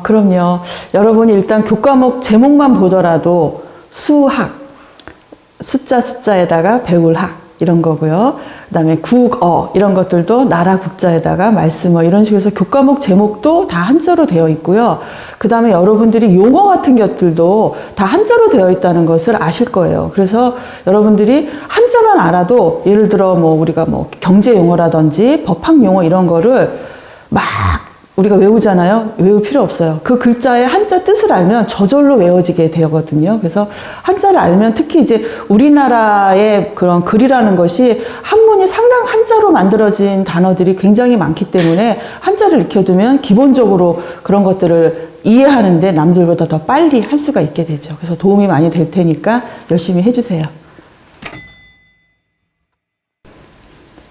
그럼요. 여러분이 일단 교과목 제목만 보더라도 수학, 숫자에다가 배울 학 이런 거고요. 그 다음에 국어 이런 것들도 나라 국자에다가 말씀어 이런 식으로 해서 교과목 제목도 다 한자로 되어 있고요. 그 다음에 여러분들이 용어 같은 것들도 다 한자로 되어 있다는 것을 아실 거예요. 그래서 여러분들이 한자만 알아도 예를 들어 우리가 경제 용어라든지 법학 용어 이런 거를 막 우리가 외우잖아요. 외울 필요 없어요. 그 글자의 한자 뜻을 알면 저절로 외워지게 되거든요. 그래서 한자를 알면 특히 이제 우리나라의 그런 글이라는 것이 한문이 상당 한자로 만들어진 단어들이 굉장히 많기 때문에 한자를 익혀두면 기본적으로 그런 것들을 이해하는데 남들보다 더 빨리 할 수가 있게 되죠. 그래서 도움이 많이 될 테니까 열심히 해주세요.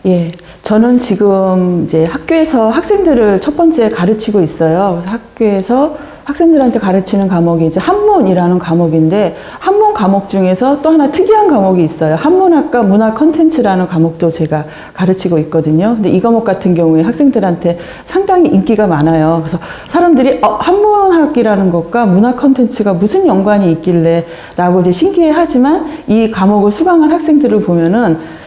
예, 저는 지금 이제 학교에서 학생들을 첫 번째 가르치고 있어요. 그래서 학교에서 학생들한테 가르치는 과목이 이제 한문이라는 과목인데, 한문 과목 중에서 또 하나 특이한 과목이 있어요. 한문학과 문화 컨텐츠라는 과목도 제가 가르치고 있거든요. 근데 이 과목 같은 경우에 학생들한테 상당히 인기가 많아요. 그래서 사람들이 한문학이라는 것과 문화 컨텐츠가 무슨 연관이 있길래 라고 이제 신기해 하지만, 이 과목을 수강한 학생들을 보면은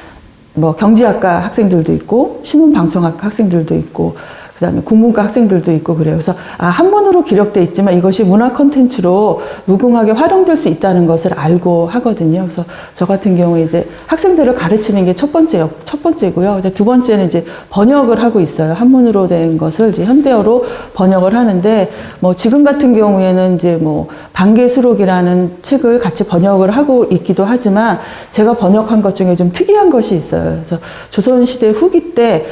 경제학과 학생들도 있고 신문방송학과 학생들도 있고 그 다음에 국문과 학생들도 있고 그래요. 그래서 한문으로 기록되어 있지만 이것이 문화 콘텐츠로 무궁하게 활용될 수 있다는 것을 알고 하거든요. 그래서 저 같은 경우에 이제 학생들을 가르치는 게 첫 번째고요. 두 번째는 이제 번역을 하고 있어요. 한문으로 된 것을 이제 현대어로 번역을 하는데, 지금 같은 경우에는 이제 반개수록이라는 책을 같이 번역을 하고 있기도 하지만, 제가 번역한 것 중에 좀 특이한 것이 있어요. 그래서 조선시대 후기 때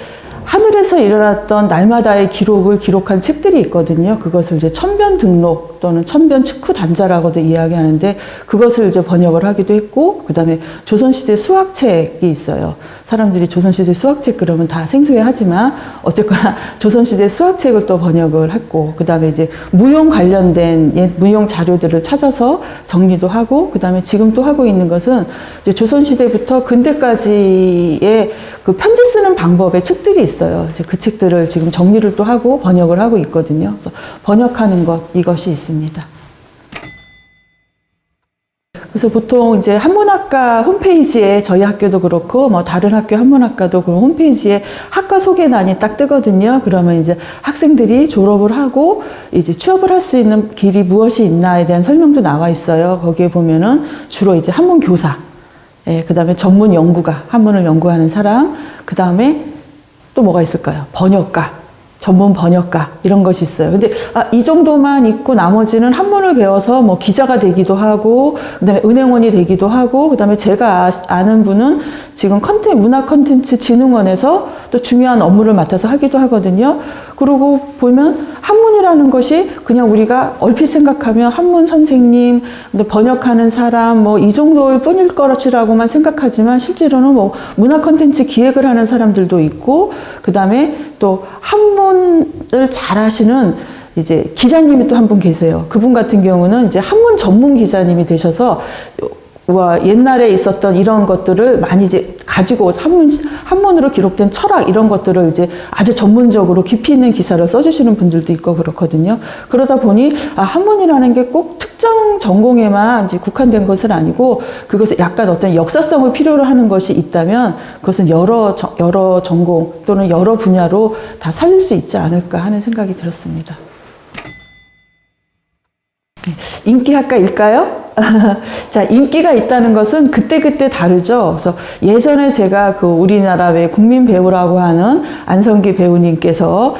하늘에서 일어났던 날마다의 기록을 기록한 책들이 있거든요. 그것을 이제 천변등록 또는 천변측후단자라고도 이야기하는데, 그것을 이제 번역을 하기도 했고, 그 다음에 조선시대 수학책이 있어요. 사람들이 조선시대 수학책 그러면 다 생소해 하지만, 어쨌거나 조선시대 수학책을 또 번역을 했고, 그 다음에 이제 무용 관련된 옛 무용 자료들을 찾아서 정리도 하고, 그 다음에 지금 또 하고 있는 것은 이제 조선시대부터 근대까지의 그 편지 쓰는 방법의 책들이 있어요. 이제 그 책들을 지금 정리를 또 하고 번역을 하고 있거든요. 그래서 번역하는 것, 이것이 있습니다. 그래서 보통 이제 한문학과 홈페이지에 저희 학교도 그렇고 다른 학교 한문학과도 그런 홈페이지에 학과 소개란이 딱 뜨거든요. 그러면 이제 학생들이 졸업을 하고 이제 취업을 할 수 있는 길이 무엇이 있나에 대한 설명도 나와 있어요. 거기에 보면은 주로 이제 한문 교사, 그 다음에 전문 연구가, 한문을 연구하는 사람, 그 다음에 또 뭐가 있을까요? 번역가, 전문 번역가 이런 것이 있어요. 근데 이 정도만 있고 나머지는 한문을 배워서 기자가 되기도 하고, 그다음에 은행원이 되기도 하고, 그다음에 제가 아는 분은 지금 문화 컨텐츠 진흥원에서 또 중요한 업무를 맡아서 하기도 하거든요. 그러고 보면 한문이라는 것이 그냥 우리가 얼핏 생각하면 한문 선생님, 번역하는 사람 이 정도일 뿐일 것이라고만 생각하지만, 실제로는 문화 컨텐츠 기획을 하는 사람들도 있고, 그다음에 또 한문을 잘 하시는 이제 기자님이 또 한 분 계세요. 그분 같은 경우는 이제 한문 전문 기자님이 되셔서 옛날에 있었던 이런 것들을 많이 이제 가지고 한문으로 기록된 철학 이런 것들을 이제 아주 전문적으로 깊이 있는 기사를 써주시는 분들도 있고 그렇거든요. 그러다 보니 한문이라는 게 꼭 특정 전공에만 이제 국한된 것은 아니고, 그것을 약간 어떤 역사성을 필요로 하는 것이 있다면 그것은 여러 전공 또는 여러 분야로 다 살릴 수 있지 않을까 하는 생각이 들었습니다. 인기학과일까요? 자, 인기가 있다는 것은 그때그때 다르죠. 그래서 예전에 제가 우리나라 국민 배우라고 하는 안성기 배우님께서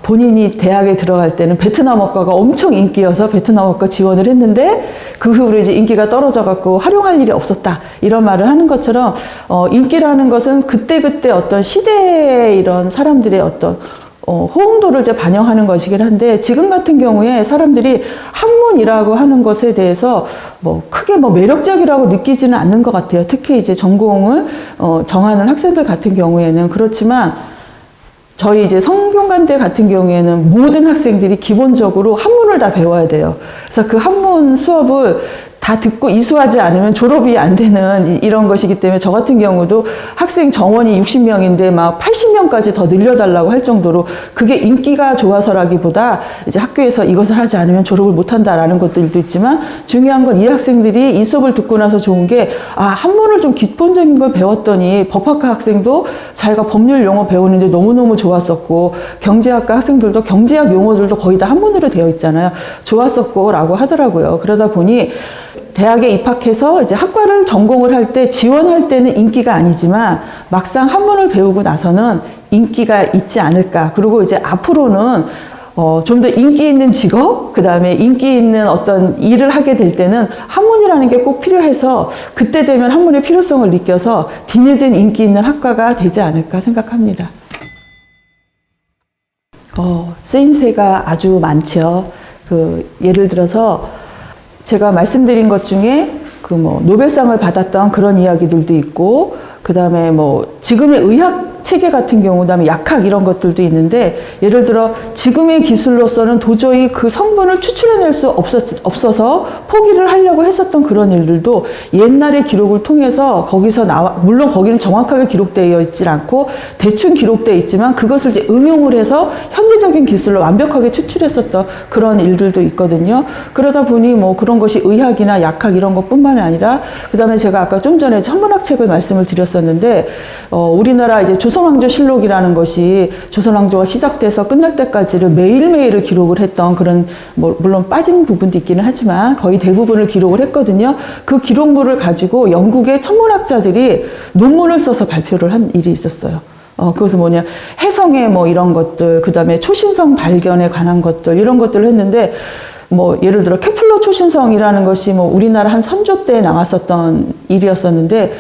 본인이 대학에 들어갈 때는 베트남어과가 엄청 인기여서 베트남어과 지원을 했는데, 그 후로 이제 인기가 떨어져갖고 활용할 일이 없었다, 이런 말을 하는 것처럼, 인기라는 것은 그때그때 어떤 시대의 이런 사람들의 어떤 호응도를 이제 반영하는 것이긴 한데, 지금 같은 경우에 사람들이 한문이라고 하는 것에 대해서 크게 매력적이라고 느끼지는 않는 것 같아요. 특히 이제 전공을 정하는 학생들 같은 경우에는. 그렇지만 저희 이제 성균관대 같은 경우에는 모든 학생들이 기본적으로 한문을 다 배워야 돼요. 그래서 그 한문 수업을 다 다 듣고 이수하지 않으면 졸업이 안 되는 이런 것이기 때문에 저 같은 경우도 학생 정원이 60명인데 막 80명까지 더 늘려달라고 할 정도로 그게 인기가 좋아서라기보다 이제 학교에서 이것을 하지 않으면 졸업을 못 한다라는 것들도 있지만 중요한 건 이 학생들이 이 수업을 듣고 나서 좋은 게 한문을 좀 기본적인 걸 배웠더니 법학과 학생도 자기가 법률 용어 배우는데 너무너무 좋았었고 경제학과 학생들도 경제학 용어들도 거의 다 한문으로 되어 있잖아요. 좋았었고 라고 하더라고요. 그러다 보니 대학에 입학해서 이제 학과를 전공을 할 때 지원할 때는 인기가 아니지만 막상 한문을 배우고 나서는 인기가 있지 않을까. 그리고 이제 앞으로는 좀 더 인기 있는 직업, 그 다음에 인기 있는 어떤 일을 하게 될 때는 한문이라는 게 꼭 필요해서 그때 되면 한문의 필요성을 느껴서 뒤늦은 인기 있는 학과가 되지 않을까 생각합니다. 쓰임새가 아주 많죠. 예를 들어서 제가 말씀드린 것 중에 노벨상을 받았던 그런 이야기들도 있고, 그 다음에 지금의 의학 체계 같은 경우, 그다음에 약학 이런 것들도 있는데, 예를 들어 지금의 기술로서는 도저히 그 성분을 추출해낼 수 없어서 포기를 하려고 했었던 그런 일들도 옛날의 기록을 통해서 거기서 물론 거기는 정확하게 기록되어 있질 않고 대충 기록되어 있지만 그것을 이제 응용을 해서 현대적인 기술로 완벽하게 추출했었던 그런 일들도 있거든요. 그러다 보니 그런 것이 의학이나 약학 이런 것뿐만이 아니라, 그다음에 제가 아까 좀 전에 천문학 책을 말씀을 드렸었는데, 우리나라 이제 조선왕조실록이라는 것이 조선왕조가 시작돼서 끝날 때까지를 매일매일을 기록을 했던 그런, 물론 빠진 부분도 있기는 하지만 거의 대부분을 기록을 했거든요. 그 기록물을 가지고 영국의 천문학자들이 논문을 써서 발표를 한 일이 있었어요. 그것은 뭐냐, 해성의 이런 것들, 그 다음에 초신성 발견에 관한 것들, 이런 것들을 했는데, 예를 들어 케플러 초신성이라는 것이 우리나라 한 선조 때 나왔었던 일이었었는데,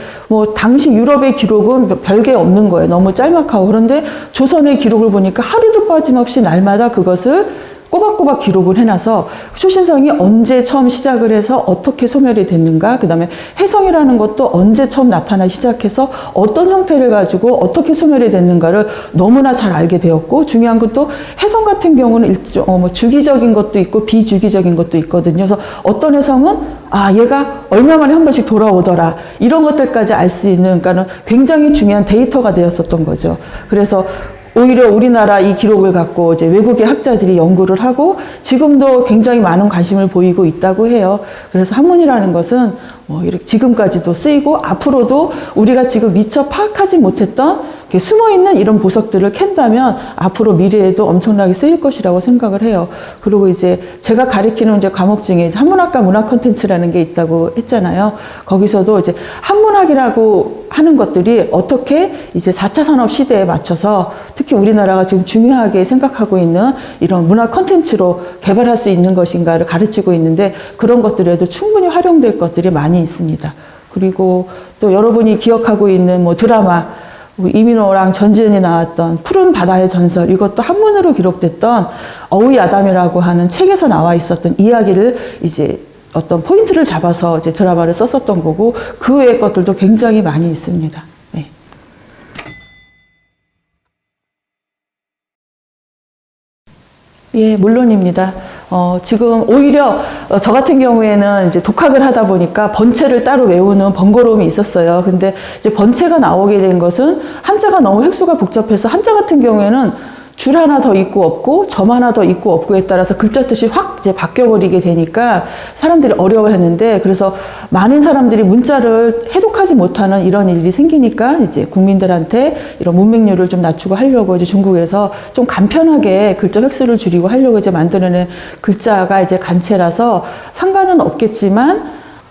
당시 유럽의 기록은 별게 없는 거예요. 너무 짤막하고. 그런데 조선의 기록을 보니까 하루도 빠짐없이 날마다 그것을 꼬박꼬박 기록을 해놔서 초신성이 언제 처음 시작을 해서 어떻게 소멸이 됐는가, 그 다음에 해성이라는 것도 언제 처음 나타나기 시작해서 어떤 형태를 가지고 어떻게 소멸이 됐는가를 너무나 잘 알게 되었고, 중요한 것도 해성 같은 경우는 주기적인 것도 있고 비주기적인 것도 있거든요. 그래서 어떤 해성은 얘가 얼마 만에 한 번씩 돌아오더라, 이런 것들까지 알 수 있는, 그러니까는 굉장히 중요한 데이터가 되었었던 거죠. 그래서 오히려 우리나라 이 기록을 갖고 이제 외국의 학자들이 연구를 하고 지금도 굉장히 많은 관심을 보이고 있다고 해요. 그래서 한문이라는 것은 이렇게 지금까지도 쓰이고 앞으로도 우리가 지금 미처 파악하지 못했던 숨어있는 이런 보석들을 캔다면 앞으로 미래에도 엄청나게 쓰일 것이라고 생각을 해요. 그리고 이제 제가 가르치는 이제 과목 중에 한문학과 문학 콘텐츠라는 게 있다고 했잖아요. 거기서도 이제 한문학이라고 하는 것들이 어떻게 이제 4차 산업 시대에 맞춰서 특히 우리나라가 지금 중요하게 생각하고 있는 이런 문학 콘텐츠로 개발할 수 있는 것인가를 가르치고 있는데, 그런 것들에도 충분히 활용될 것들이 많이 있습니다. 그리고 또 여러분이 기억하고 있는 드라마, 이민호랑 전지현이 나왔던 푸른 바다의 전설, 이것도 한문으로 기록됐던 어휘 아담이라고 하는 책에서 나와 있었던 이야기를 이제 어떤 포인트를 잡아서 이제 드라마를 썼었던 거고, 그 외의 것들도 굉장히 많이 있습니다. 네. 예, 물론입니다. 지금 오히려 저 같은 경우에는 이제 독학을 하다 보니까 번체를 따로 외우는 번거로움이 있었어요. 근데 이제 번체가 나오게 된 것은 한자가 너무 획수가 복잡해서 한자 같은 경우에는 줄 하나 더 있고 없고 점 하나 더 있고 없고에 따라서 글자 뜻이 확 이제 바뀌어버리게 되니까 사람들이 어려워했는데, 그래서 많은 사람들이 문자를 해독하지 못하는 이런 일이 생기니까 이제 국민들한테 이런 문맹률을 좀 낮추고 하려고 이제 중국에서 좀 간편하게 글자 획수를 줄이고 하려고 이제 만들어낸 글자가 이제 간체라서 상관은 없겠지만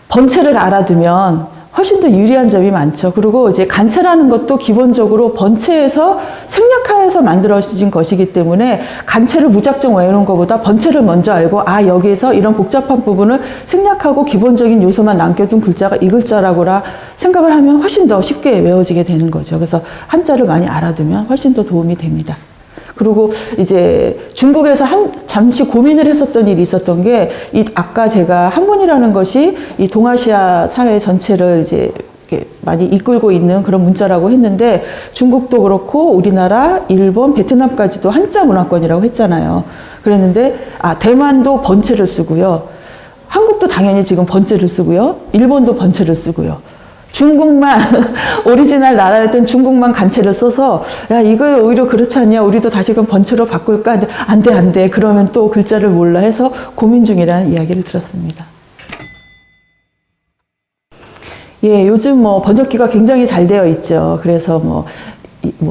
번체를 알아두면 훨씬 더 유리한 점이 많죠. 그리고 이제 간체라는 것도 기본적으로 번체에서 생략하여서 만들어진 것이기 때문에 간체를 무작정 외우는 것보다 번체를 먼저 알고 여기에서 이런 복잡한 부분을 생략하고 기본적인 요소만 남겨둔 글자가 이 글자라고라 생각을 하면 훨씬 더 쉽게 외워지게 되는 거죠. 그래서 한자를 많이 알아두면 훨씬 더 도움이 됩니다. 그리고 이제 중국에서 잠시 고민을 했었던 일이 있었던 게, 아까 제가 한문이라는 것이 이 동아시아 사회 전체를 이제 이렇게 많이 이끌고 있는 그런 문자라고 했는데, 중국도 그렇고 우리나라, 일본, 베트남까지도 한자 문화권이라고 했잖아요. 그랬는데 대만도 번체를 쓰고요. 한국도 당연히 지금 번째를 쓰고요. 일본도 번째를 쓰고요. 중국만 오리지널 나라였던 중국만 간체를 써서 야 이거 오히려 그렇지 않냐 우리도 다시금 번체로 바꿀까 안돼 그러면 또 글자를 몰라 해서 고민 중이라는 이야기를 들었습니다. 예, 요즘 뭐 번역기가 굉장히 잘 되어 있죠. 그래서 뭐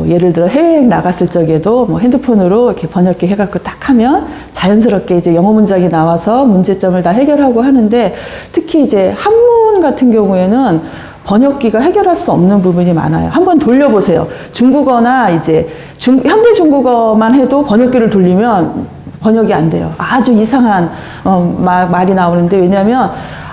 예를 들어 해외여행 나갔을 적에도 뭐 핸드폰으로 이렇게 번역기 해갖고 딱 하면 자연스럽게 이제 영어 문장이 나와서 문제점을 다 해결하고 하는데 특히 이제 한문 같은 경우에는 번역기가 해결할 수 없는 부분이 많아요. 한번 돌려보세요. 중국어나 이제 현대 중국어만 해도 번역기를 돌리면 번역이 안 돼요. 아주 이상한 말이 나오는데 왜냐하면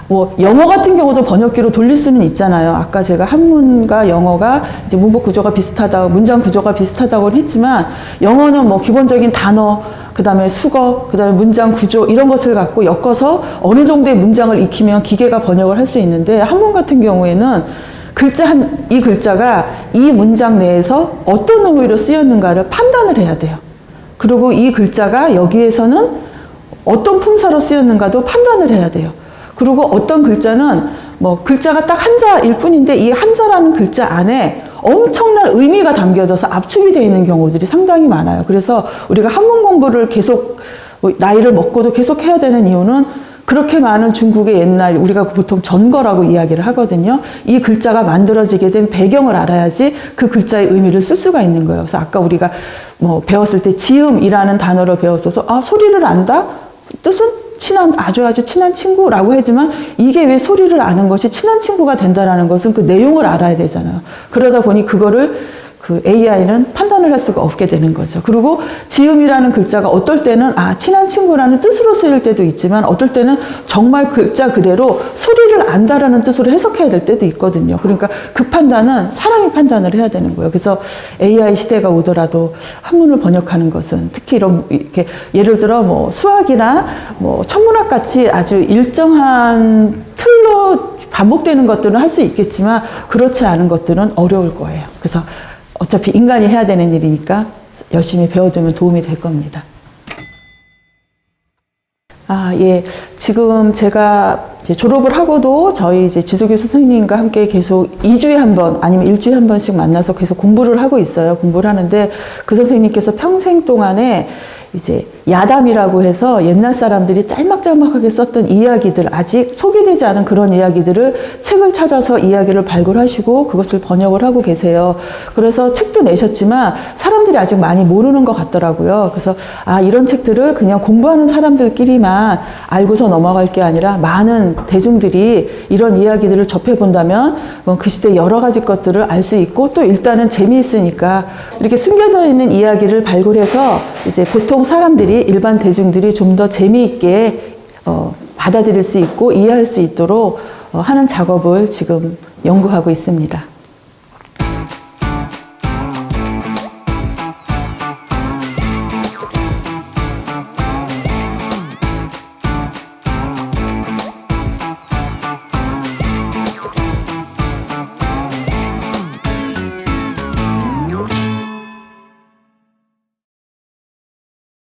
뭐 영어 같은 경우도 번역기로 돌릴 수는 있잖아요. 아까 제가 한문과 영어가 이제 문법 구조가 비슷하다고 문장 구조가 비슷하다고 했지만 영어는 뭐 기본적인 단어 그다음에 수거, 그다음에 문장 구조 이런 것을 갖고 엮어서 어느 정도의 문장을 익히면 기계가 번역을 할 수 있는데 한문 같은 경우에는 이 글자가 이 문장 내에서 어떤 의미로 쓰였는가를 판단을 해야 돼요. 그리고 이 글자가 여기에서는 어떤 품사로 쓰였는가도 판단을 해야 돼요. 그리고 어떤 글자는 뭐 글자가 딱 한자일 뿐인데 이 한자라는 글자 안에 엄청난 의미가 담겨져서 압축이 되어 있는 경우들이 상당히 많아요. 그래서 우리가 한문 공부를 계속 나이를 먹고도 계속 해야 되는 이유는 그렇게 많은 중국의 옛날 우리가 보통 전거라고 이야기를 하거든요. 이 글자가 만들어지게 된 배경을 알아야지 그 글자의 의미를 쓸 수가 있는 거예요. 그래서 아까 우리가 뭐 배웠을 때 지음이라는 단어를 배웠어서 아 소리를 안다? 뜻은 아주 친한 친구라고 하지만 이게 왜 소리를 아는 것이 친한 친구가 된다는 것은 그 내용을 알아야 되잖아요. 그러다 보니 그거를 그 AI는 판단을 할 수가 없게 되는 거죠. 그리고 지음이라는 글자가 어떨 때는 친한 친구라는 뜻으로 쓰일 때도 있지만 어떨 때는 정말 글자 그대로 소리를 안다라는 뜻으로 해석해야 될 때도 있거든요. 그러니까 그 판단은 사람이 판단을 해야 되는 거예요. 그래서 AI 시대가 오더라도 한문을 번역하는 것은 특히 이렇게 예를 들어 뭐 수학이나 뭐 천문학 같이 아주 일정한 틀로 반복되는 것들은 할 수 있겠지만 그렇지 않은 것들은 어려울 거예요. 그래서 어차피 인간이 해야 되는 일이니까 열심히 배워두면 도움이 될 겁니다. 예. 지금 제가 이제 졸업을 하고도 저희 이제 지도교수 선생님과 함께 계속 2주에 한 번 아니면 1주에 한 번씩 만나서 계속 공부를 하고 있어요. 공부를 하는데 그 선생님께서 평생 동안에 이제 야담이라고 해서 옛날 사람들이 짤막짤막하게 썼던 이야기들, 아직 소개되지 않은 그런 이야기들을 책을 찾아서 이야기를 발굴하시고 그것을 번역을 하고 계세요. 그래서 책도 내셨지만 사람들이 아직 많이 모르는 것 같더라고요. 그래서 이런 책들을 그냥 공부하는 사람들끼리만 알고서 넘어갈 게 아니라 많은 대중들이 이런 이야기들을 접해본다면 그 시대 여러 가지 것들을 알 수 있고 또 일단은 재미있으니까 이렇게 숨겨져 있는 이야기를 발굴해서 이제 보통 사람들이 일반 대중들이 좀 더 재미있게 받아들일 수 있고 이해할 수 있도록 하는 작업을 지금 연구하고 있습니다.